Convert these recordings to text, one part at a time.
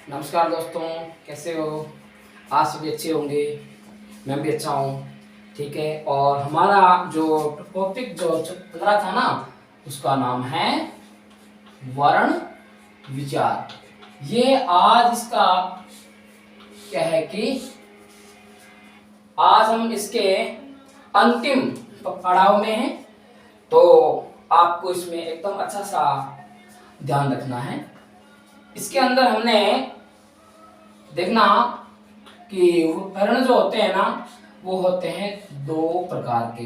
नमस्कार दोस्तों, कैसे हो? आज सभी अच्छे होंगे। मैं भी अच्छा हूँ। ठीक है, और हमारा जो टॉपिक जो चल रहा था ना, उसका नाम है वर्ण विचार। ये आज इसका क्या है कि आज हम इसके अंतिम पड़ाव में हैं, तो आपको इसमें एकदम अच्छा सा ध्यान रखना है। इसके अंदर हमने देखना कि वर्ण जो होते हैं ना, वो होते हैं दो प्रकार के।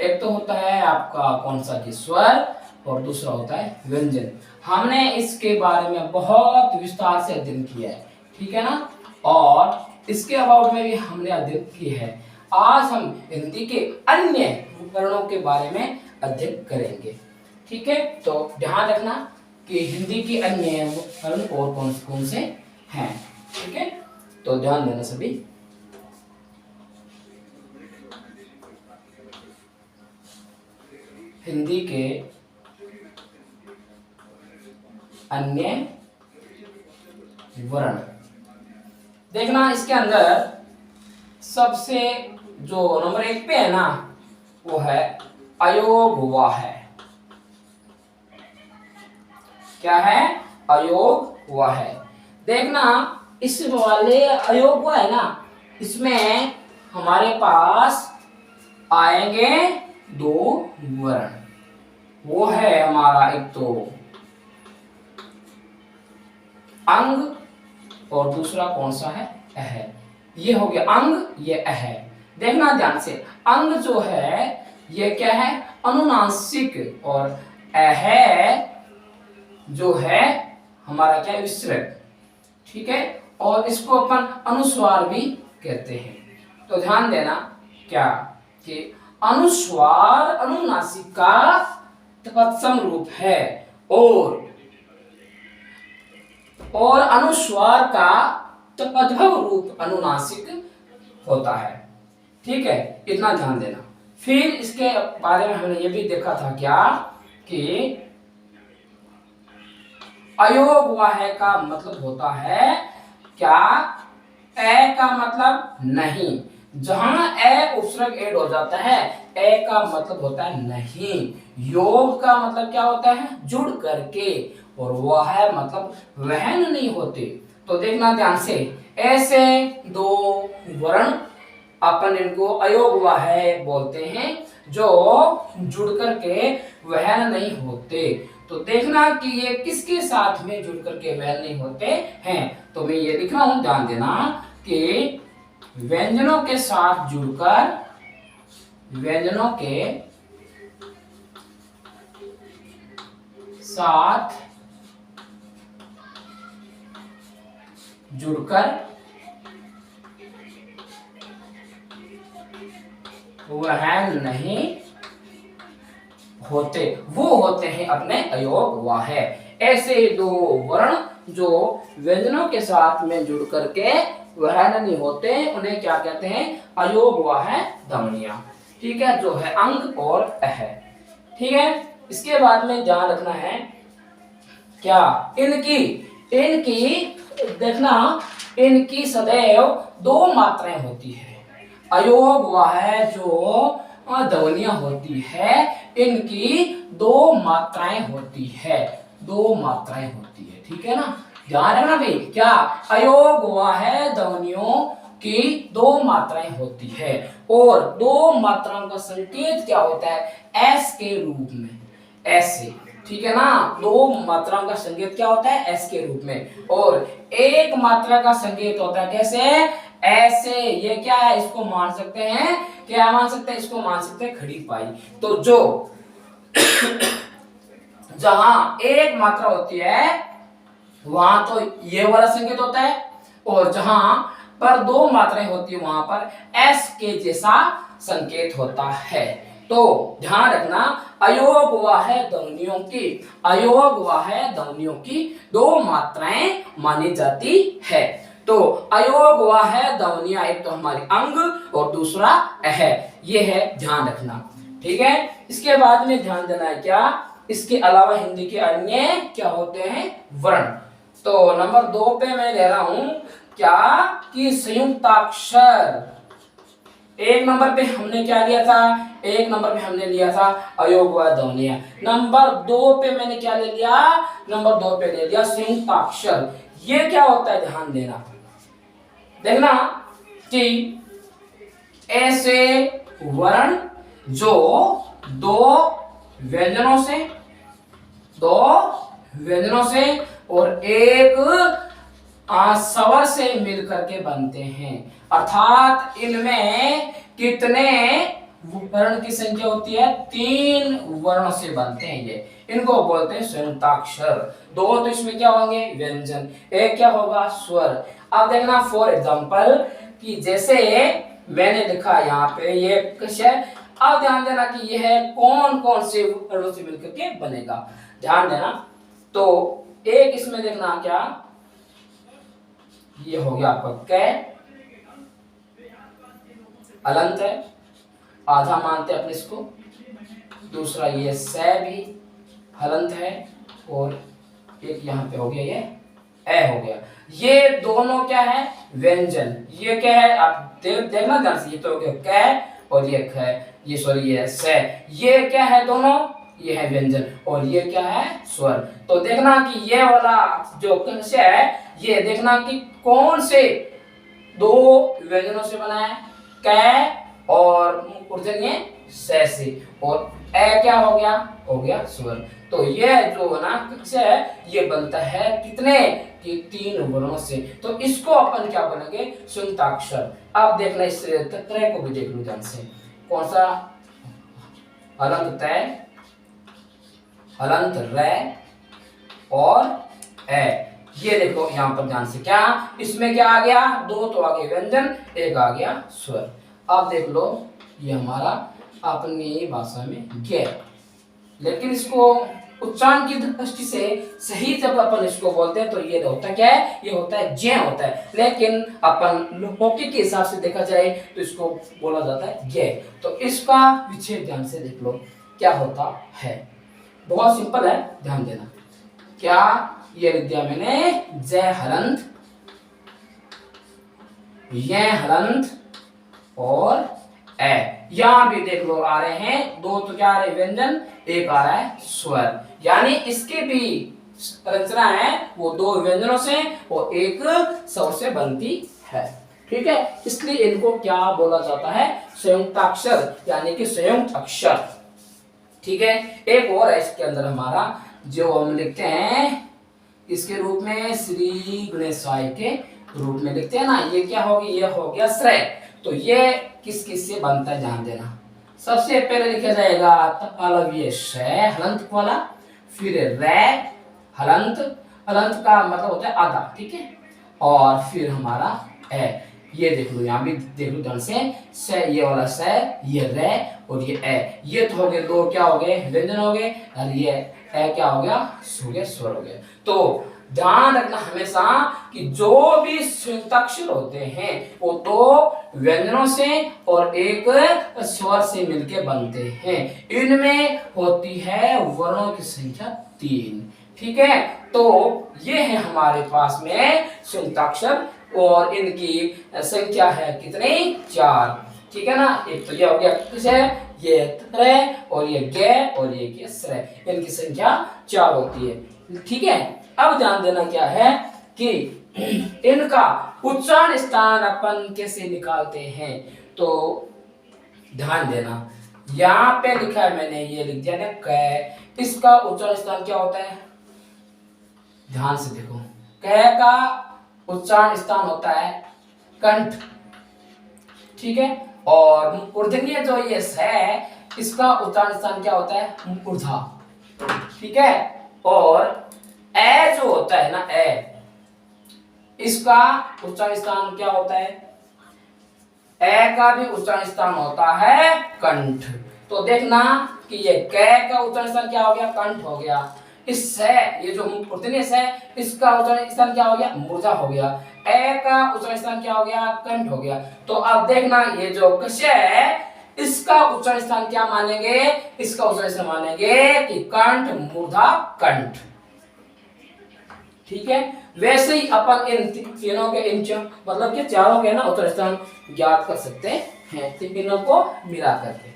एक तो होता है आपका कौन सा कि स्वर, और दूसरा होता है व्यंजन। हमने इसके बारे में बहुत विस्तार से अध्ययन किया है, ठीक है ना, और इसके अबाउट में भी हमने अध्ययन किया है। आज हम हिंदी के अन्य वर्णों के बारे में अध्ययन करेंगे, ठीक है। तो ध्यान रखना कि हिंदी के अन्य वर्ण और कौन कौन से हैं, ठीक है। तो ध्यान देना सभी। हिंदी के अन्य वर्ण देखना, इसके अंदर सबसे जो नंबर 1 पे है ना, वो है अयोग वा है। क्या है? अयोग वा है। देखना, इस वाले अयोग वा है ना, इसमें हमारे पास आएंगे दो वर्ण। वो है हमारा एक तो अंग, और दूसरा कौन सा है? अह। ये हो गया अंग, ये अह। देखना ध्यान से, अंग जो है ये क्या है? अनुनासिक, और अह जो है हमारा क्या? विसर्ग, ठीक है। और इसको अपन अनुस्वार भी कहते हैं। तो ध्यान देना क्या कि अनुस्वार अनुनासिक का तत्सम रूप है, और अनुस्वार का तद्भव रूप अनुनासिक होता है, ठीक है। इतना ध्यान देना। फिर इसके बारे में हमने ये भी देखा था क्या कि अयोग वा है का मतलब होता है क्या? ए का मतलब नहीं। जहां ए उपसर्ग ऐड हो जाता है, ए का मतलब होता है नहीं। योग का मतलब क्या होता है? जुड़ करके, और वह है मतलब वहन नहीं होते। तो देखना ध्यान से, ऐसे दो वर्ण अपन इनको अयोग वा है बोलते हैं, जो जुड़ करके वहन नहीं होते। तो देखना कि ये किसके साथ में जुड़ करके वहन नहीं होते हैं। तो मैं ये लिख रहा हूं, ध्यान देना कि व्यंजनों के साथ जुड़कर, व्यंजनों के साथ जुड़कर वहन नहीं होते, वो होते हैं अपने अयोग वा है। ऐसे दो वर्ण जो व्यंजनों के साथ में जुड़ करके वहन नहीं होते, उन्हें क्या कहते हैं? अयोग वा है ध्वनियां, ठीक है, जो है अंग और अह, ठीक है। इसके बाद में ध्यान रखना है क्या? इनकी देखना, इनकी सदैव दो मात्राएं होती है। अयोग वा है जो ध्वनियां होती है, इनकी दो मात्राएं होती है, दो मात्राएं होती है, ठीक है ना। ध्यान रखना भाई, क्या? अयोग वा है ध्वनियों की दो मात्राएं होती है, और दो मात्राओं का संकेत क्या होता है? एस के रूप में, ऐसे, ठीक है ना। दो मात्राओं का संकेत क्या होता है? एस के रूप में। और एक मात्रा का संकेत होता है कैसे? ऐसे। ये क्या है? इसको मान सकते हैं, क्या मान सकते हैं? इसको मान सकते हैं खड़ी पाई। तो जो जहां एक मात्रा होती है वहां तो ये वाला संकेत होता है, और जहां पर दो मात्राएं होती है वहां पर एस के जैसा संकेत होता है। तो ध्यान रखना, अयोग वा है ध्वनियों की, अयोग वा है ध्वनियों की दो मात्राएं मानी जाती है। तो अयोग वा है ध्वनियां, एक तो हमारी अंग और दूसरा अह, ये है, ध्यान रखना, ठीक है। इसके बाद में ध्यान देना है क्या? इसके अलावा हिंदी के अन्य क्या होते हैं? वर्ण। तो नंबर 2 पे मैं ले रहा हूं क्या कि संयुक्ताक्षर। एक नंबर पे हमने क्या लिया था, एक नंबर पे हमने लिया था अयोग व ध्वनियां। नंबर 2 पे मैंने क्या ले लिया, नंबर 2 पे ले लिया संयुक्ताक्षर। ये क्या होता है ध्यान देना, देखना कि ऐसे वर्ण जो दो व्यंजनों से, दो व्यंजनों से और एक स्वर से मिलकर के बनते हैं, अर्थात इनमें कितने वर्ण की संख्या होती है, 3 वर्ण से बनते हैं ये, इनको बोलते हैं संयुक्ताक्षर। दो तो इसमें क्या होंगे व्यंजन, एक क्या होगा स्वर। अब देखना फॉर एग्जांपल कि जैसे मैंने लिखा यहाँ पे ये कुछ है, अब ध्यान देना कि यह कौन कौन से वर्णों से मिलकर के बनेगा, ध्यान देना। तो एक इसमें देखना क्या, ये हो गया आपका कै, अलंत है, आधा मानते अपने इसको। दूसरा ये सै भी हलंत है, और एक यहाँ पे हो गया ये ए हो गया। ये दोनों क्या है व्यंजन। ये क्या है आप देखना ध्यान से, ये तो हो गया कै और ये ख, ये सॉरी ये सै। ये क्या है दोनों, ये है व्यंजन और ये क्या है स्वर। तो देखना कि ये वाला जो कंश है ये देखना कि कौन से दो व्यंजनों से बना है, कै और मूर्धन्य सै से, और ए क्या हो गया स्वर। तो ये जो ना कंश है ये बनता है कितने कि 3 वर्णों से। तो इसको अपन क्या बोलेंगे संयुक्ताक्षर। अब देखना इस त्रय को भी देख लो ध्यान से, कौन सा, हलंत तय, हलंत रै और ए। ये देखो यहाँ पर ध्यान से, क्या इसमें क्या आ गया, 2 तो आ गए व्यंजन, एक आ गया स्वर। अब देख लो ये हमारा अपनी भाषा में गे, लेकिन इसको उच्चारण की दृष्टि से सही जब अपन इसको बोलते हैं तो ये होता क्या है, ये होता है जे होता है, लेकिन अपन लौकिक के हिसाब से देखा जाए तो इसको बोला जाता है गे। तो इसका विच्छेद ध्यान से देख लो क्या होता है, बहुत सिंपल है, ध्यान देना। क्या ये लिख दिया मैंने जय हलंत, ये हलंत और ए। यहां भी देख लो आ रहे हैं 2 तो क्या आ रहे व्यंजन, एक आ रहा है स्वर, यानी इसके भी रचना है वो 2 व्यंजनों से और एक स्वर से बनती है, ठीक है। इसलिए इनको क्या बोला जाता है संयुक्ताक्षर, यानी कि संयुक्त अक्षर, ठीक है। एक और है इसके अंदर हमारा जो हम लिखते हैं इसके रूप में श्री गणेशाय के रूप में लिखते हैं ना, ये क्या होगी, ये हो गया श्रेय। तो ये किस किस से बनता है ध्यान देना, सबसे पहले लिखा जाएगा अलव्य शय हलंत वाला, फिर रै हलंत, हलंत का मतलब होता है आधा, ठीक है, और फिर हमारा ए। ये देख लो यहाँ भी देख लो ध्यान से ये वाला से, ये रै और ये ए, ये तो हो गए 2 क्या हो गए व्यंजन हो गए, और ये ए क्या हो गया स्वर हो गया। तो ध्यान रखना हमेशा कि जो भी संयुक्ताक्षर होते हैं वो 2 व्यंजनों से और एक स्वर से मिलके बनते हैं, इनमें होती है वर्णों की संख्या 3, ठीक है। तो ये है हमारे पास में संयुक्ताक्षर और इनकी संख्या है कितनी 4, ठीक है ना। एक तो ये हो गया किस है, ये त्रय और ये गे और ये श्रेय, इनकी संख्या 4 होती है, ठीक है। अब ध्यान देना क्या है कि इनका उच्चारण स्थान अपन कैसे निकालते हैं, तो ध्यान देना यहाँ पे लिखा है मैंने, ये लिख दिया ना कै, इसका उच्चारण स्थान क्या होता है, ध्यान से देखो, कै का उच्चारण स्थान होता है कंठ, ठीक है, और मूर्धन्य जो ये है इसका उच्चारण स्थान क्या होता है मूर्धा, ठीक है। और ए जो होता है ना ए, इसका उच्चारण स्थान क्या होता है, ए का भी उच्चारण स्थान होता है कंठ। तो देखना कि ये कै का उच्चारण स्थान क्या हो गया कंठ हो गया, इस से ये जो मूर्धन्य है इसका उच्चारण स्थान क्या हो गया मूर्धा हो गया, ए का उच्चारण स्थान क्या हो गया कंठ हो गया। तो अब देखना ये जो कश है इसका उच्चारण स्थान क्या मानेंगे, इसका उच्चारण स्थान मानेंगे कि कंठ मूर्धा कंठ, ठीक है, वैसे ही अपन इन तीनों के मतलब कि चारों के ना उत्तर स्थान ज्ञात कर सकते हैं तीनों को मिला करके।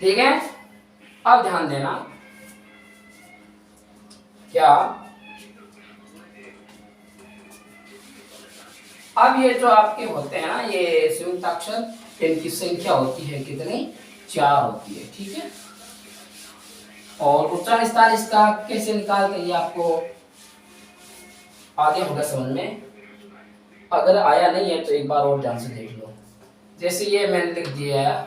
ठीक है, अब ध्यान देना क्या, अब ये जो आपके होते हैं ना ये संयुक्त अक्षर, इनकी संख्या होती है कितनी, 4 होती है। ठीक है, और उच्चारण स्थान इसका कैसे निकालते हैं ये आपको आगे होगा समझ में, अगर आया नहीं है तो एक बार और ध्यान से देख लो। जैसे ये मैंने लिख दिया,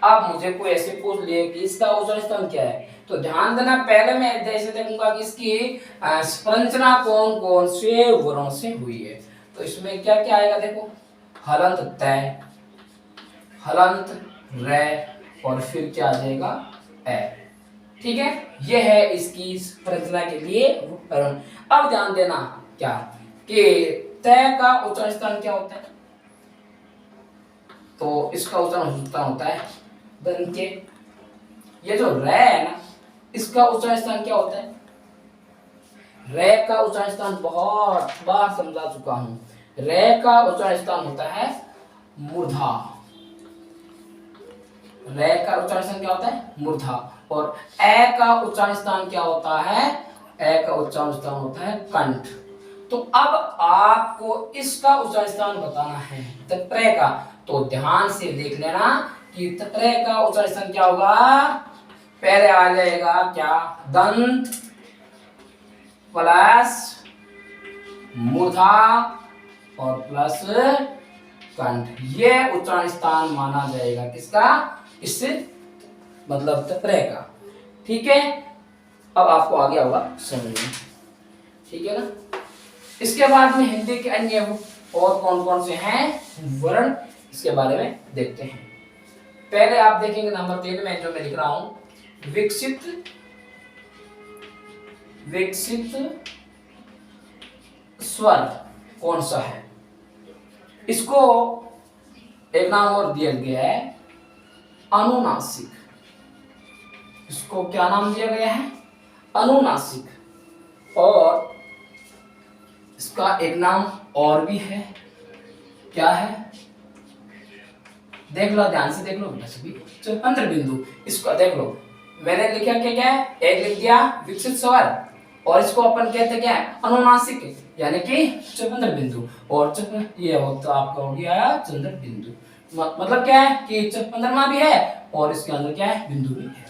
अब मुझे कोई ऐसे पूछ लिए कि इसका उच्चारण स्थान क्या है, तो ध्यान देना पहले मैं जैसे देखूंगा कि इसकी संरचना कौन कौन से वर्णों से हुई है। तो इसमें क्या क्या आएगा देखो, हलंत तय, हलंत रे, और फिर क्या आ जाएगा ए। ठीक है, यह है इसकी संरचना के लिए वर्ण। अब ध्यान देना क्या कि तय का उच्चारण स्थान क्या होता है, तो इसका उच्चारण होता है दंत के। ये जो रे है ना, इसका उच्चारण स्थान क्या होता है, रे का उच्चारण स्थान बहुत बार समझा चुका हूं, रे का उच्चारण स्थान होता है मूर्धा। रे का उच्चारण स्थान क्या होता है मूर्धा, और ए का उच्चारण स्थान क्या होता है, ए का उच्चारण स्थान होता है कंठ। तो अब आपको इसका उच्चारण स्थान बताना है तत्रे का, तो ध्यान से देख लेना कि तत्रे का उच्चारण स्थान क्या होगा, पहले आ जाएगा क्या, दंत प्लस मूर्धा और प्लस कंठ, ये उच्चारण स्थान माना जाएगा किसका, इससे मतलब तत्रे का। ठीक है, अब आपको आगे होगा समझ में। ठीक है ना, इसके बाद में हिंदी के अन्य और कौन कौन से हैं वर्ण, इसके बारे में देखते हैं। पहले आप देखेंगे नंबर 3 में जो मैं लिख रहा हूं, विकसित स्वर कौन सा है, इसको एक नाम और दिया गया है अनुनासिक। इसको क्या नाम दिया गया है, अनुनासिक। और इसका एक नाम और भी है, क्या है, देख लो ध्यान से देख लो बेटा सभी, चंद्र बिंदु। इसको देख लो, मैंने लिखा क्या है, एक लिख दिया विकसित स्वर, और इसको अपन कहते हैं क्या है, अनुनासिक, यानी कि चंद्र बिंदु। और ये होता आपका हो गया चंद्र बिंदु, मतलब क्या है कि चंद्रमा भी है और इसके अंदर क्या है, बिंदु भी है।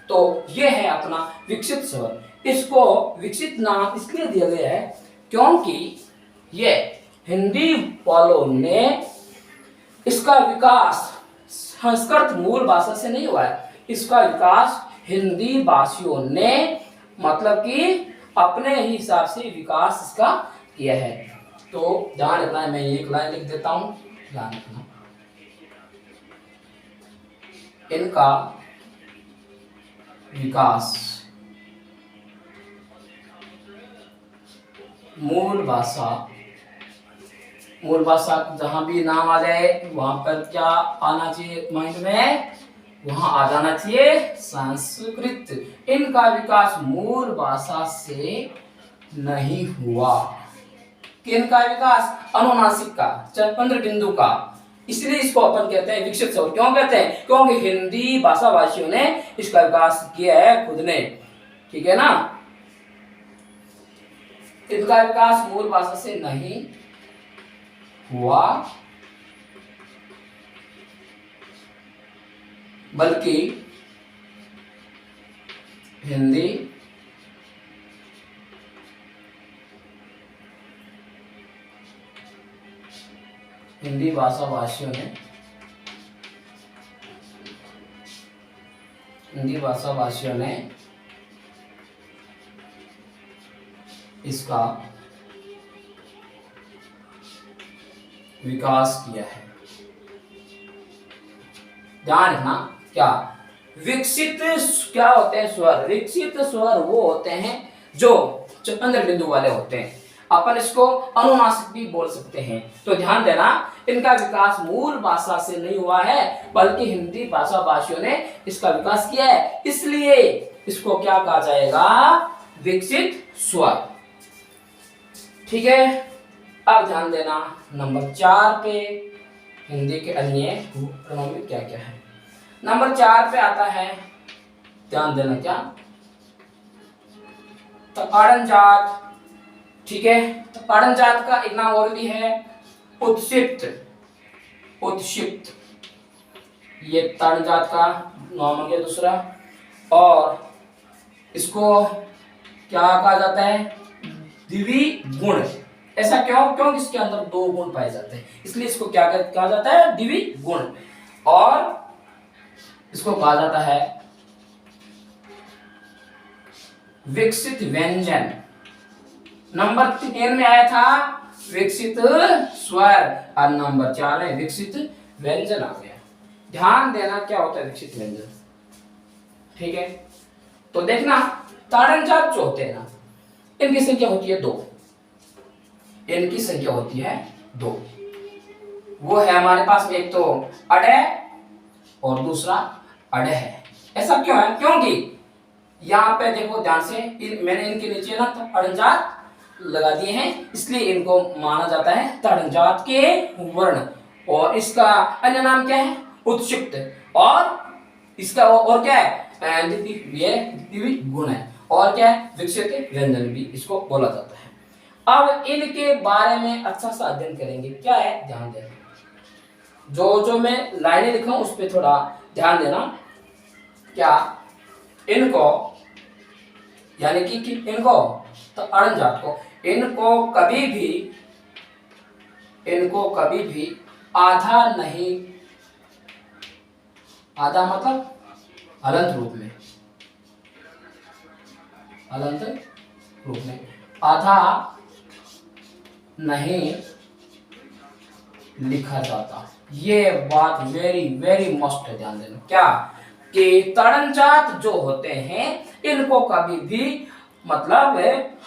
तो ये है अपना विकसित स्वर। इसको विकसित नाम इसलिए दिया गया है क्योंकि ये हिंदी वालों ने इसका विकास संस्कृत मूल भाषा से नहीं हुआ है, इसका विकास हिंदी भाषियों ने मतलब कि अपने ही हिसाब से विकास इसका किया है। तो ध्यान रखना है, मैं एक लाइन लिख देता हूं, ध्यान रखना, इनका विकास मूल भाषा जहां भी नाम आ जाए वहां पर क्या आना चाहिए माइंड में, वहां आ जाना चाहिए संस्कृत। इनका विकास मूल भाषा से नहीं हुआ, किनका विकास, अनुनासिक का, चंद्र बिंदु का। इसलिए इसको अपन कहते हैं विकसित स्वर। क्यों कहते हैं, क्योंकि हिंदी भाषा भाषियों ने इसका विकास किया है खुद ने। ठीक है ना, इनका विकास मूल भाषा से नहीं हुआ बल्कि हिंदी भाषा भाषियों ने इसका विकास किया है। ध्यान रखना क्या, विकसित क्या होते हैं स्वर, विकसित स्वर वो होते हैं जो चंद्र बिंदु वाले होते हैं, अपन इसको अनुनासिक भी बोल सकते हैं। तो ध्यान देना, इनका विकास मूल भाषा से नहीं हुआ है बल्कि हिंदी भाषा भाषियों ने इसका विकास किया है, इसलिए इसको क्या कहा जाएगा, विकसित स्वर। ठीक है, अब ध्यान देना नंबर 4 पे हिंदी के अन्य वर्णों में क्या क्या है। नंबर 4 पे आता है, ध्यान देना क्या, तकाड़न जात। ठीक है, तकाड़न जात का एक नाम और भी है उत्क्षिप्त। उत्क्षिप्त ये ताड़न जात का नाम हो गया दूसरा। और इसको क्या कहा जाता है, द्विगुण। ऐसा क्यों, क्योंकि इसके अंदर 2 गुण पाए जाते हैं, इसलिए इसको क्या कहा जाता है, द्विगुण। और इसको कहा जाता है विकसित व्यंजन। नंबर 3 में आया था विकसित स्वर और नंबर 4 में विकसित व्यंजन आ गया। ध्यान देना क्या होता है विकसित व्यंजन। ठीक है, तो देखना ताड़न जात जो होते हैं ना, इनकी संख्या होती है 2। इनकी संख्या होती है 2। वो है हमारे पास में एक तो अडय और दूसरा अडय है। ऐसा क्यों है, क्योंकि यहाँ पे देखो ध्यान से, मैंने इनके नीचे ना ताड़न जात लगा दिए हैं, इसलिए इनको माना जाता है ताड़न जात के वर्ण। और इसका अन्य नाम क्या है, उत्क्षिप्त। और इसका और क्या है, द्विगुण है। और क्या है, विकसित व्यंजन भी इसको बोला जाता है। अब इनके बारे में अच्छा सा अध्ययन करेंगे। क्या है, ध्यान देना, जो मैं लाइनें लिखा हूं उस पर थोड़ा ध्यान देना। क्या इनको, यानी कि इनको तो ताड़न जात को, इनको कभी भी आधा नहीं, आधा मतलब हलंत रूप में, हलंत रूप में आधा नहीं लिखा जाता। ये बात वेरी वेरी मस्ट ध्यान देना। क्या कि ताड़न जात जो होते हैं इनको कभी भी मतलब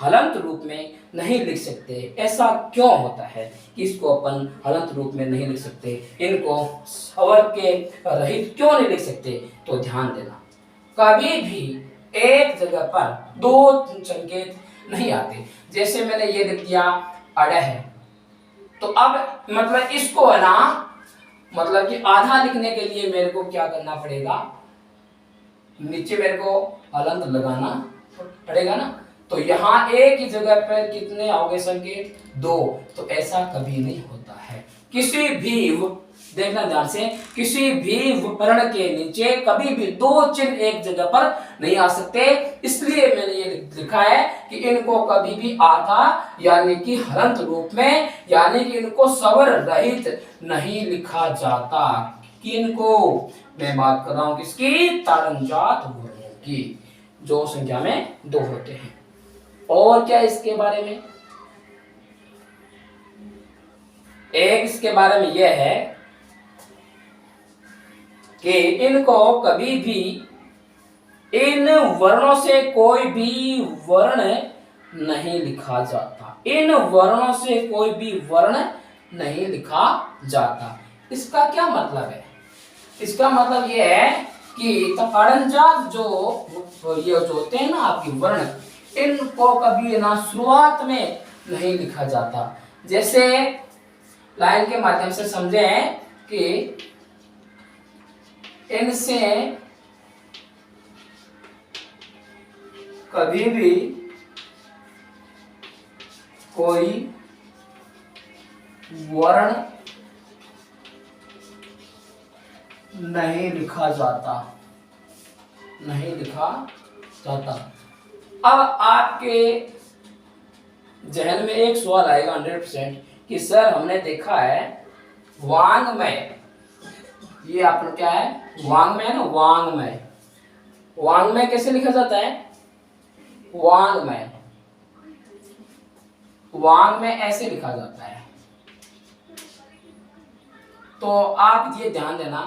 हलंत रूप में नहीं लिख सकते। ऐसा क्यों होता है कि इसको अपन हलंत रूप में नहीं लिख सकते, इनको स्वर के रहित क्यों नहीं लिख सकते, तो ध्यान देना कभी भी एक जगह पर 2 संकेत नहीं आते। जैसे मैंने ये लिख दिया अड़ है, तो अब मतलब इसको है ना, मतलब कि आधा लिखने के लिए मेरे को क्या करना पड़ेगा, नीचे मेरे को हलंत लगाना पड़ेगा ना। तो यहाँ एक ही जगह पर कितने आओगे संकेत, 2। तो ऐसा कभी नहीं होता है। किसी भी, देखना ध्यान से, किसी भी वर्ण के नीचे कभी भी 2 चिन्ह एक जगह पर नहीं आ सकते। इसलिए मैंने ये लिखा है कि इनको कभी भी आधा यानी कि हलंत रूप में, यानी कि इनको स्वर रहित नहीं लिखा जाता। किनको मैं बात कर रहा हूं, किसकी, ताड़न जात वर्णों की, जो संख्या में 2 होते हैं। और क्या इसके बारे में, एक इसके बारे में यह है कि इनको कभी भी इन वर्णों से कोई भी वर्ण नहीं लिखा जाता। इन वर्णों से कोई भी वर्ण नहीं लिखा जाता। इसका क्या मतलब है, इसका मतलब यह है कि ताड़न जात जो ये जो होते हैं ना आपके वर्ण, इनको कभी ना शुरुआत में नहीं लिखा जाता। जैसे लाइन के माध्यम से समझें कि इनसे कभी भी कोई वर्ण नहीं लिखा जाता, नहीं लिखा जाता। अब आपके जहन में एक सवाल आएगा 100% कि सर हमने देखा है वांग्मय, ये आपने क्या है, वांग्मय है ना, वांग्मय, वांग्मय कैसे लिखा जाता है, वांग्मय, वांग्मय ऐसे लिखा जाता है। तो आप ये ध्यान देना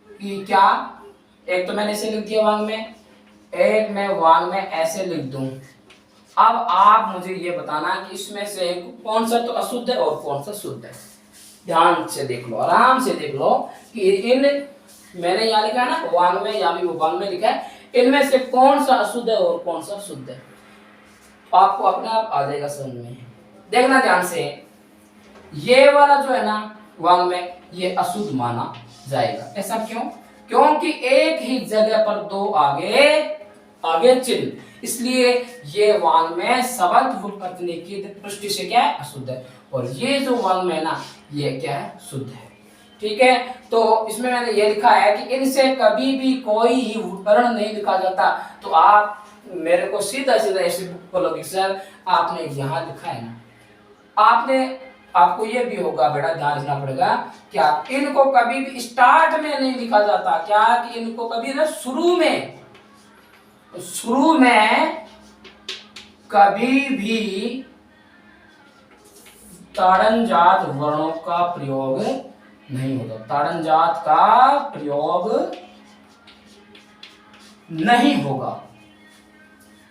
कि क्या, एक तो मैंने ऐसे लिख दिया वांग्मय, एक मैं वांग्मय ऐसे लिख दूं। अब आप मुझे ये बताना कि इसमें से कौन सा तो अशुद्ध है और कौन सा शुद्ध है। ध्यान से देख लो, आराम से देख लो कि इन, मैंने यहाँ लिखा है ना वांग्मय, या भी वो वांग्मय लिखा है, इनमें से कौन सा अशुद्ध है और कौन सा शुद्ध है। आपको अपने आप आ जाएगा समझ में। देखना ध्यान से, ये वाला जो है ना वांग में, ये अशुद्ध माना जाएगा। ऐसा क्यों? क्योंकि एक ही जगह पर दो आगे आगे चिन्ह, इसलिए ये वांग में शब्द व्युत्पत्ति की दृष्टि से क्या है? अशुद्ध है। और ये जो वांग में है ना, ये क्या है? शुद्ध है। ठीक है, तो इसमें मैंने ये लिखा है कि इनसे कभी भी कोई ही वर्ण नहीं लिखा जाता। तो आप मेरे को सीधा सीधा ऐसे बोलोगे सर आपने यहाँ लिखा है ना, आपको ये भी होगा बेटा, ध्यान रखना पड़ेगा क्या इनको कभी भी स्टार्ट में नहीं लिखा जाता। क्या कि इनको कभी ना शुरू में कभी भी ताड़नजात वर्णों का प्रयोग नहीं होता। ताड़नजात का प्रयोग नहीं होगा,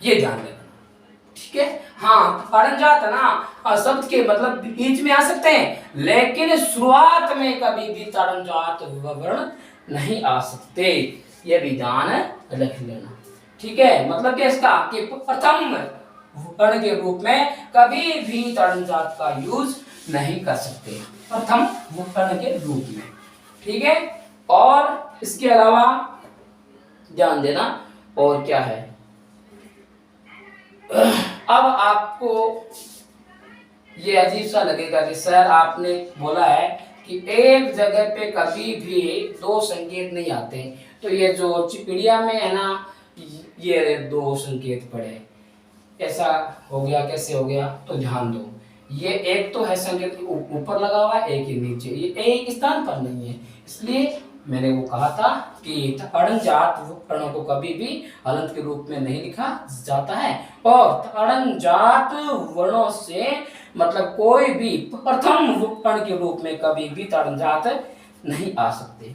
ये ध्यान रखना। ठीक है, हाँ ताड़नजात है ना, शब्द के मतलब बीच में आ सकते हैं, लेकिन शुरुआत में कभी भी ताड़नजात वर्ण नहीं आ सकते। ये भी ध्यान रख लेना। ठीक है, मतलब क्या इसका कि प्रथम वर्ण के रूप में कभी भी ताड़नजात का यूज नहीं कर सकते, प्रथम वर्ण के रूप में। ठीक है, और इसके अलावा ध्यान देना और क्या है, अब आपको ये अजीब सा लगेगा कि सर आपने बोला है कि एक जगह पे कभी भी दो संकेत नहीं आते, तो ये जो चिपड़िया में है ना, ये दो संकेत पड़े, ऐसा हो गया, कैसे हो गया? तो ध्यान दो, ये एक तो है संकेत ऊपर लगा हुआ है, एक ही नीचे, ये एक स्थान पर नहीं है। इसलिए मैंने वो कहा था कि ताड़नजात वर्णों को कभी भी हलंत के रूप में नहीं लिखा जाता है, और ताड़नजात वर्णों से मतलब कोई भी प्रथम वर्ण के रूप में कभी भी ताड़नजात नहीं आ सकते।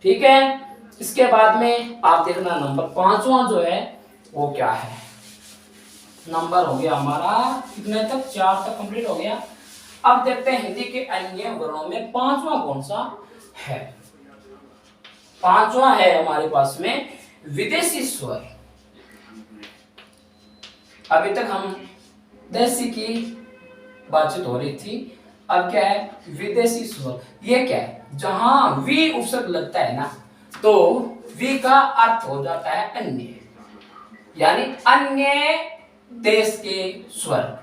ठीक है, इसके बाद में आप देखना नंबर 5वां जो है वो क्या है। नंबर हो गया हमारा कितने तक? 4 तक कंप्लीट हो गया। अब देखते हैं हिंदी के अन्य वर्णों में 5वां कौन सा है। 5वां है हमारे पास में विदेशी स्वर। अभी तक हम देसी की बातचीत हो रही थी, अब क्या है? विदेशी स्वर। ये क्या है? जहां वी उपसर्ग लगता है ना, तो वी का अर्थ हो जाता है अन्य, यानी अन्य देश के स्वर।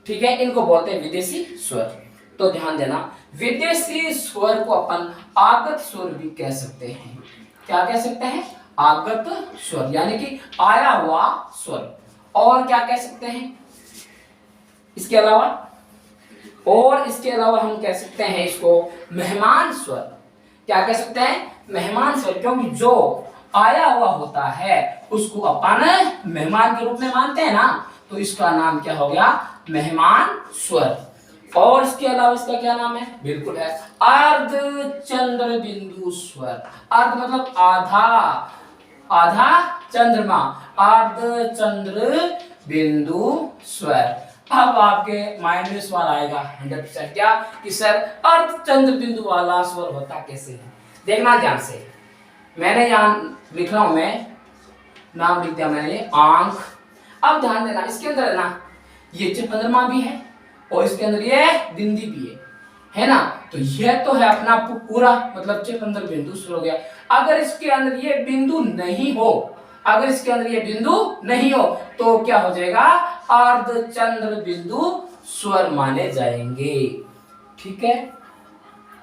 ठीक है, इनको बोलते हैं विदेशी स्वर। तो ध्यान देना, विदेशी स्वर को अपन आगत स्वर भी कह सकते हैं। क्या कह सकते हैं? आगत स्वर, यानी कि आया हुआ स्वर। और क्या कह सकते हैं इसके अलावा? और इसके अलावा हम कह सकते हैं इसको मेहमान स्वर। क्या कह सकते हैं? मेहमान स्वर, क्योंकि जो आया हुआ होता है उसको अपन मेहमान के रूप में मानते हैं ना, तो इसका नाम क्या हो गया? मेहमान स्वर। और इसके अलावा इसका क्या नाम है? बिल्कुल है अर्ध चंद्र बिंदु स्वर। अर्ध मतलब आधा, आधा चंद्रमा, अर्ध चंद्र बिंदु स्वर। अब आपके माइंड में सवाल आएगा 100% क्या कि सर अर्ध चंद्र बिंदु वाला स्वर होता कैसे है? देखना ध्यान से, मैंने यहाँ लिख रहा हूं, मैं नाम लिख दिया मैंने आंख। अब ध्यान देना, इसके अंदर है ना ये चंद्रमा भी है और इसके अंदर ये बिंदी भी है ना, तो यह तो है अपना पूरा मतलब चंद्र बिंदु स्वर हो गया। अगर इसके अंदर ये बिंदु नहीं हो, अगर इसके अंदर ये बिंदु नहीं हो तो क्या हो जाएगा? अर्ध चंद्र बिंदु स्वर माने जाएंगे। ठीक है,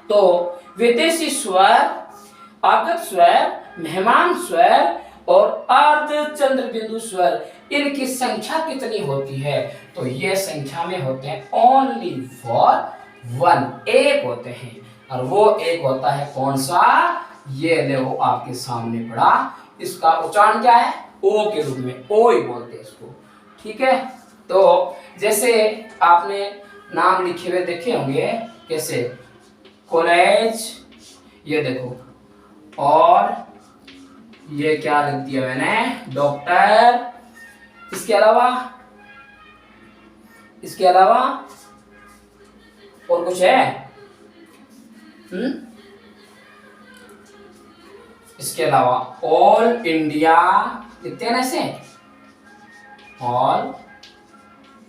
तो विदेशी स्वर, आगत स्वर, मेहमान स्वर और अर्ध चंद्र बिंदु स्वर, इनकी संख्या कितनी होती है? तो ये संख्या में होते हैं ओनली फॉर 1, एक होते हैं, और वो एक होता है कौन सा? ये ले वो आपके सामने पड़ा, इसका उच्चारण क्या है? ओ के रूप में, ओ ही बोलते हैं इसको। ठीक है, तो जैसे आपने नाम लिखे हुए देखे होंगे कैसे, कॉलेज, ये देखो, और ये क्या लिख दिया मैंने? डॉक्टर। इसके अलावा और कुछ है? इसके अलावा ऑल इंडिया लिखते हैं ना ऐसे, ऑल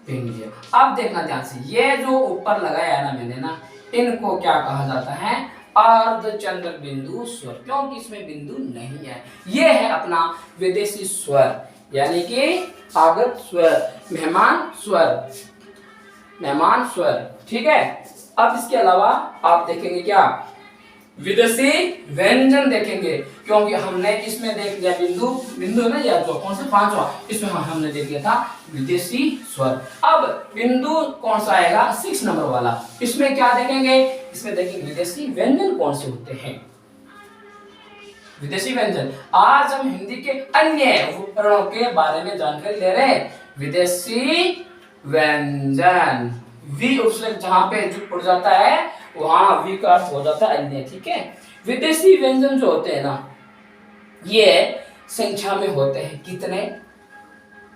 इंडिया। अब देखना ध्यान से, ये जो ऊपर लगाया है ना मैंने ना, इनको क्या कहा जाता है? अर्धचंद्र बिंदु स्वर, क्योंकि इसमें बिंदु नहीं है। ये है अपना विदेशी स्वर, यानी कि आगत स्वर, मेहमान स्वर, मेहमान स्वर। ठीक है। अब इसके अलावा आप देखेंगे क्या? विदेशी व्यंजन देखेंगे, क्योंकि हमने इसमें देख लिया बिंदु, बिंदु है ना, या जो कौन सा पांचवा, इसमें हमने देख लिया था विदेशी स्वर। अब बिंदु कौन सा आएगा? 6 नंबर वाला। इसमें क्या देखेंगे? इसमें देखेंगे विदेशी व्यंजन कौन से होते हैं। विदेशी व्यंजन, आज हम हिंदी के अन्य उपकरणों के बारे में जानकारी ले रहे हैं। विदेशी व्यंजन, वी उपसर्ग जहां पे जुड़ जाता है वहां वी का अर्थ हो जाता है अन्य। ठीक है। विदेशी व्यंजन जो होते हैं ना, ये संख्या में होते हैं कितने?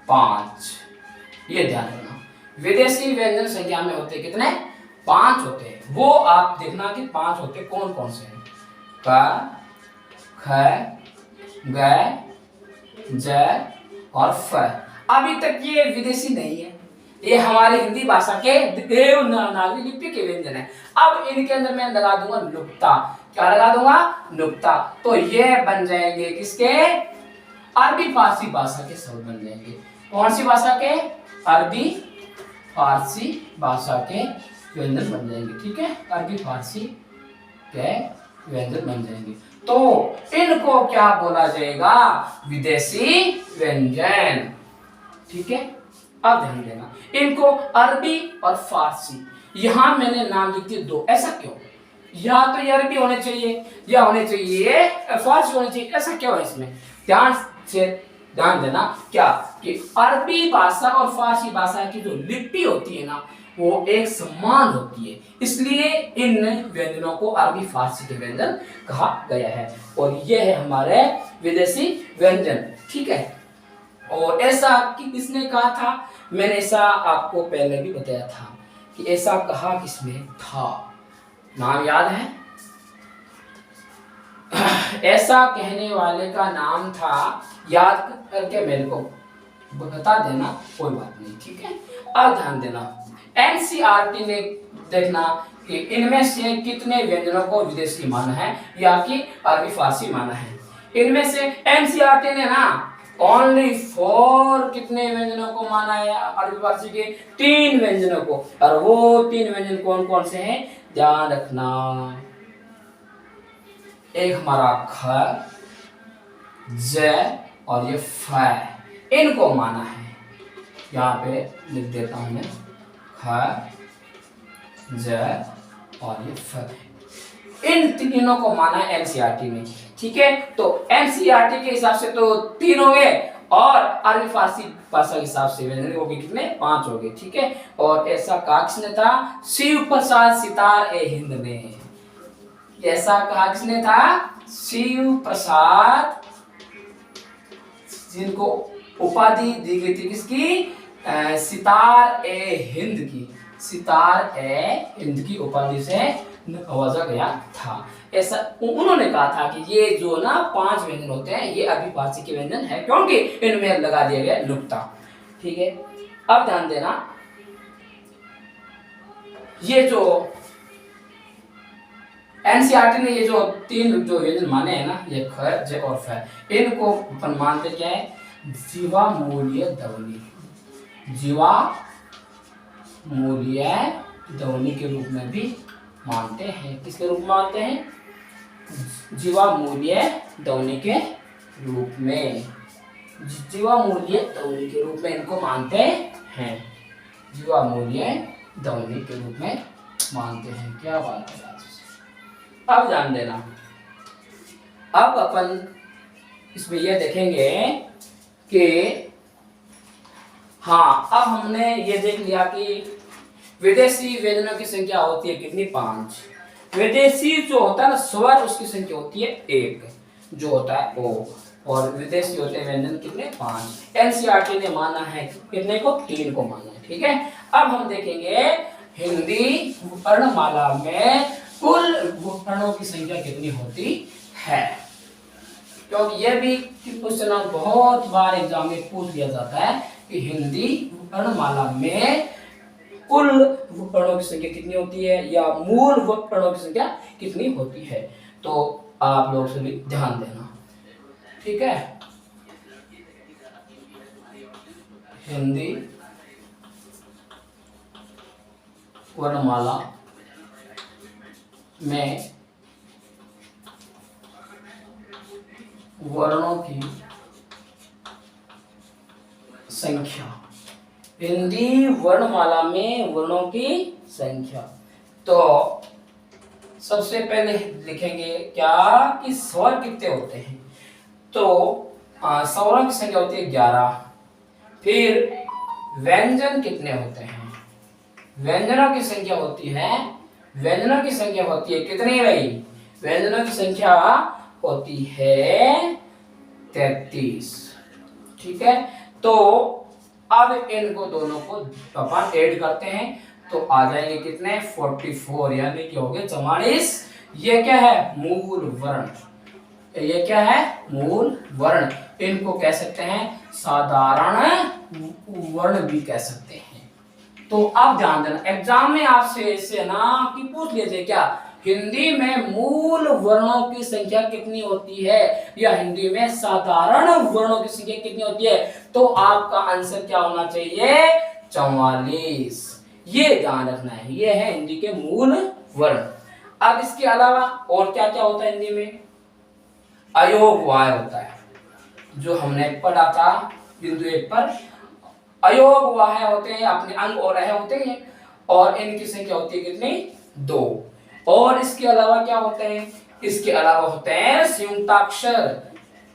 5। ये ध्यान रखना, विदेशी व्यंजन संख्या में होते हैं कितने? 5 होते हैं। वो आप देखना कि 5 होते हैं। कौन कौन से हैं? क, ख, ग, ज और फ। अभी तक ये विदेशी नहीं है, ये हमारे हिंदी भाषा के देवनागरी लिपि के व्यंजन है। अब इनके अंदर मैं लगा दूंगा नुक्ता। क्या लगा दूंगा? नुक्ता। तो ये बन जाएंगे किसके? अरबी फारसी भाषा के शब्द बन जाएंगे। कौन सी भाषा के? अरबी फारसी भाषा के व्यंजन बन जाएंगे। ठीक है। अरबी फारसी के व्यंजन बन जाएंगे। तो इनको क्या बोला जाएगा? विदेशी व्यंजन। ठीक है। अब ध्यान देना, इनको अरबी और फारसी, यहां मैंने नाम लिख दिए 2। ऐसा क्यों? या तो ये अरबी होने चाहिए या होने चाहिए फारसी होने चाहिए, ऐसा क्यों है इसमें? ध्यान से ध्यान देना क्या कि अरबी भाषा और फारसी भाषा की जो लिपि होती है ना, वो एक समान होती है, इसलिए इन व्यंजनों को अरबी फारसी के व्यंजन कहा गया है। और ये है हमारे विदेशी व्यंजन। ठीक है। और ऐसा कि किसने कहा था? मैंने ऐसा आपको पहले भी बताया था कि ऐसा कहा किसने था? नाम याद है? ऐसा कहने वाले का नाम था, याद करके मेरे को बता देना, कोई बात नहीं। ठीक है। अब ध्यान देना, एनसीईआरटी ने देखना कि इनमें से कितने व्यंजनों को विदेशी माना है या कि अरबी फारसी माना है। इनमें से एनसीईआरटी ने ना ओनली 4 कितने व्यंजनों को माना है अरबी फारसी के? 3 व्यंजनों को। और वो 3 व्यंजन कौन कौन से हैं? ध्यान रखना, एक हमारा ख, ज और ये फ, इनको माना है। यहाँ पे लिख देता हूं मैं, ख, ज और ये फ, इन तीनों को माना है एनसीईआरटी ने। ठीक है। तो एनसीईआरटी के हिसाब से तो 3 हो गए, और अरबी फारसी भाषा के हिसाब से व्यंजन वो भी कितने? 5 हो गए। ठीक है। और ऐसा कहा किसने था? शिव प्रसाद सितार ए हिंद ने। ऐसा कहा किसने था? शिव प्रसाद, जिनको उपाधि दी गई थी किसकी? सितार ए हिंद की, सितार ए हिंद की उपाधि से नवाजा गया था। ऐसा उन्होंने कहा था कि ये जो ना 5 व्यंजन होते हैं ये अरबी फारसी के व्यंजन है, क्योंकि इनमें लगा दिया गया नुक्ता। ठीक है। अब ध्यान देना, ये जो एनसीईआरटी ने ये जो 3 जो व्यंजन माने हैं ना, ये ख, ज और फ, इनको अपन मानते क्या है? जीवा मूल्य ध्वनि, जीवा मूल्य ध्वनि के रूप में भी मानते हैं। किसके रूप में मानते हैं? जीवा मूल्य ध्वनि के रूप में, जीवा मूल्य ध्वनि के रूप में इनको मानते हैं। जीवा मूल्य ध्वनि के रूप में मानते हैं। क्या बात है। अब ध्यान देना, अब अपन इसमें यह देखेंगे कि हाँ, अब हमने ये देख लिया कि विदेशी व्यंजनों की संख्या होती है कितनी? 5। विदेशी जो होता है ना स्वर, उसकी संख्या होती है 1 जो होता है ओ, और विदेशी होते हैं व्यंजन कितने? 5। एनसीईआरटी ने माना है कितने को? 3 को माना है। ठीक है। अब हम देखेंगे हिंदी वर्णमाला में कुल वर्णों की संख्या कितनी होती है, क्योंकि यह भी क्वेश्चन बहुत बार एग्जाम में पूछ लिया जाता है कि हिंदी वर्णमाला में कुल वर्णों की संख्या कितनी होती है या मूल वर्णों की संख्या कितनी होती है। तो आप लोग सभी ध्यान देना, ठीक है। हिंदी वर्णमाला में वर्णों की संख्या, हिंदी वर्णमाला में वर्णों की संख्या। तो सबसे पहले लिखेंगे क्या कि स्वर कितने होते हैं। तो स्वरों की संख्या होती है 11। फिर व्यंजन कितने होते हैं, व्यंजनों की संख्या होती है, व्यंजनों की संख्या होती है कितनी भाई, व्यंजनों की संख्या होती है 33, ठीक है। तो अब इनको दोनों को अपन ऐड करते हैं तो आ जाएंगे कितने 44, यानी कि हो गए 44। ये क्या है, मूल वर्ण, ये क्या है, मूल वर्ण। इनको कह सकते हैं साधारण वर्ण भी कह सकते हैं। तो अब ध्यान देना, एग्जाम में आपसे इससे ना कि पूछ लीजिए क्या हिंदी में मूल वर्णों की संख्या कितनी होती है या हिंदी में साधारण वर्णों की संख्या कितनी होती है, तो आपका आंसर क्या होना चाहिए 44। ये ध्यान रखना है, ये है हिंदी के मूल वर्ण। अब इसके अलावा और क्या क्या होता है हिंदी में, अयोग वाय होता है, जो हमने पढ़ा था बिंदु 1 पर। अयोग वाह होते हैं, अपने अंग और रह होते हैं, और इनकी संख्या होती है कितनी 2। और इसके अलावा क्या होते हैं, इसके अलावा होते हैं संयुक्ताक्षर।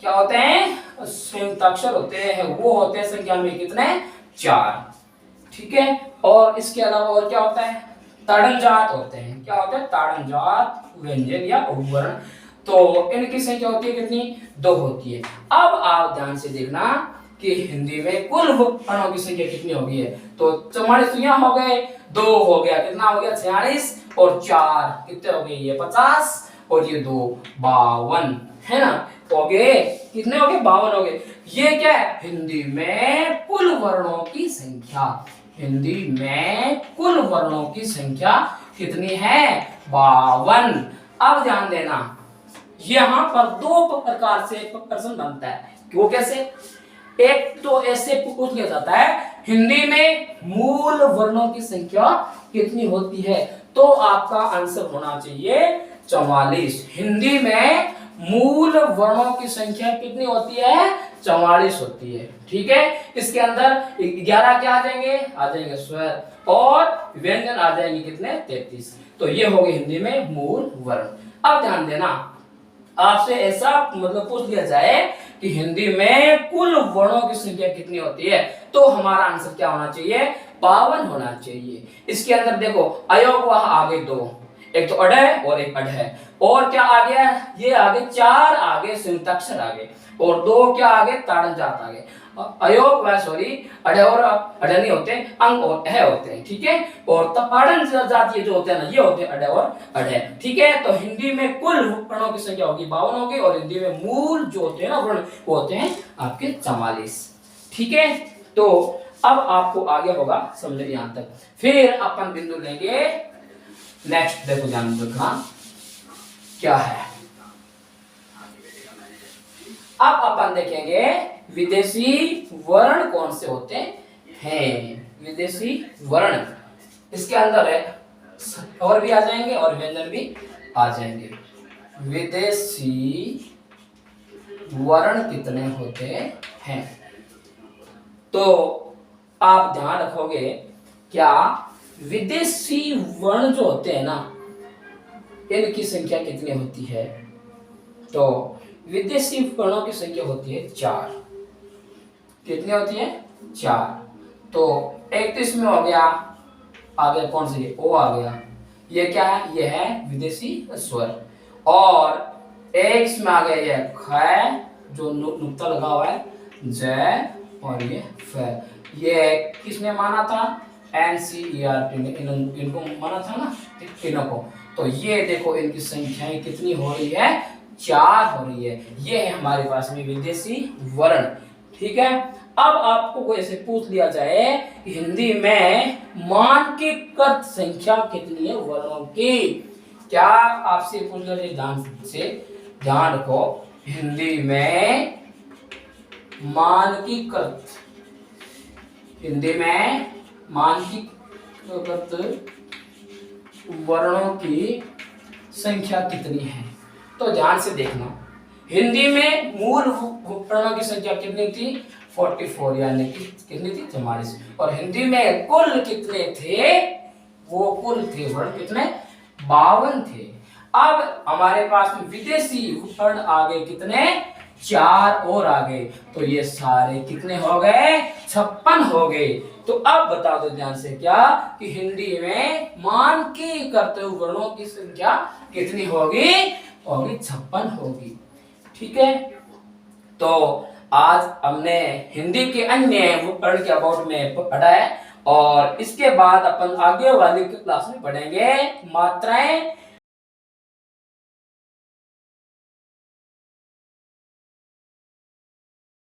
क्या होते हैं, संयुक्ताक्षर होते हैं, वो होते हैं संख्या में कितने 4, ठीक है। और इसके अलावा और क्या होता है, ताड़नजात होते हैं। क्या होते हैं, ताड़नजात व्यंजन या उपवर्ण। तो इनकी संख्या होती है कितनी 2 होती है। अब आप ध्यान से देखना कि हिंदी में कुल वर्णों की संख्या कितनी होगी है, तो 44 यहाँ हो गए, 2 हो गया, कितना हो गया 46, और 4 कितने हो गए, ये 50, और ये 2 52, है ना, हो गए कितने हो गए 52 हो गए। ये क्या है, हिंदी में कुल वर्णों की संख्या, हिंदी में कुल वर्णों की संख्या कितनी है 52। अब ध्यान देना, यहां पर 2 प्रकार से प्रश्न बनता है, वो कैसे, एक तो ऐसे पूछ लिया जाता है हिंदी में मूल वर्णों की संख्या कितनी होती है, तो आपका आंसर होना चाहिए 44। हिंदी में मूल वर्णों की संख्या कितनी होती है 44 होती है, ठीक है। इसके अंदर 11 क्या आ जाएंगे स्वर, और व्यंजन आ जाएंगे कितने 33। तो ये हो गए हिंदी में मूल वर्ण। अब ध्यान देना, आपसे ऐसा मतलब पूछ लिया जाए कि हिंदी में कुल वर्णों की संख्या कितनी होती है, तो हमारा आंसर क्या होना चाहिए 52 होना चाहिए। इसके अंदर देखो अयोग वह आगे 2, एक तो अड़ है और एक अड़ है, और क्या आ गया, ये आगे 4 आगे संयुक्ताक्षर आगे, और 2 क्या आगे ताड़नजात आगे। अयोग व सॉरी अड़ और अड़ नहीं होते, अंग और अह होते हैं, ठीक है। और ताड़नजात ये जो होते हैं ना, ये होते हैं अड़ और अड़, ठीक है। तो हिंदी में कुल वर्णों की संख्या होगी 52 होगी, और हिंदी में मूल जो होते हैं ना वर्ण वो होते हैं आपके 44, ठीक है। तो अब आपको आगे होगा समझे यहां तक, फिर अपन बिंदु लेंगे नेक्स्ट। देखो ध्यान रखना क्या है, अब अपन देखेंगे विदेशी वर्ण कौन से होते हैं, विदेशी वर्ण। इसके अंदर है और भी आ जाएंगे और व्यंजन भी आ जाएंगे। विदेशी वर्ण कितने होते हैं, तो आप ध्यान रखोगे क्या विदेशी वर्ण जो होते हैं ना, इनकी संख्या कितनी होती है, तो विदेशी वर्णों की संख्या होती है 4। कितनी होती है 4। तो एक तो इसमें हो गया, आगे कौन सी ओ आ गया, ये क्या है, ये है विदेशी स्वर, और एक इसमें आ गया ये ख जो नुक्ता लगा हुआ है, ज, और ये फ। ये किसने माना था, NCERT ने इनको माना था ना, इनको। तो ये देखो इनकी संख्याएं कितनी हो रही है 4 हो रही है। ये है हमारे पास में विदेशी वर्ण, ठीक है। अब आपको कोई ऐसे पूछ लिया जाए कि हिंदी में मानकीकृत संख्या कितनी है वर्णों की, क्या आपसे पूछ लिया जाए, ध्यान से ध्यान रखो, हिंदी में मानकीकृत, हिंदी में मानकीकृत वर्णों की संख्या कितनी है। तो ध्यान से देखना, हिंदी में मूल वर्णों की संख्या कितनी थी, 44, यानी कि कितनी थी, 44। और हिंदी में कुल कितने थे, वो कुल थे वर्ण कितने, 52 थे। अब हमारे पास विदेशी वर्ण आ गए कितने, 4 और आ गए, तो ये सारे कितने हो गए, 56 हो गए। तो अब बता दो ध्यान से क्या, कि हिंदी में मानकीकृत वर्णों की संख्या कितनी होगी, 56 होगी। ठीक है, तो आज हमने हिंदी के अन्य वर्ण के अबाउट में पढ़ा है, और इसके बाद अपन आगे वाली क्लास में पढ़ेंगे मात्राएं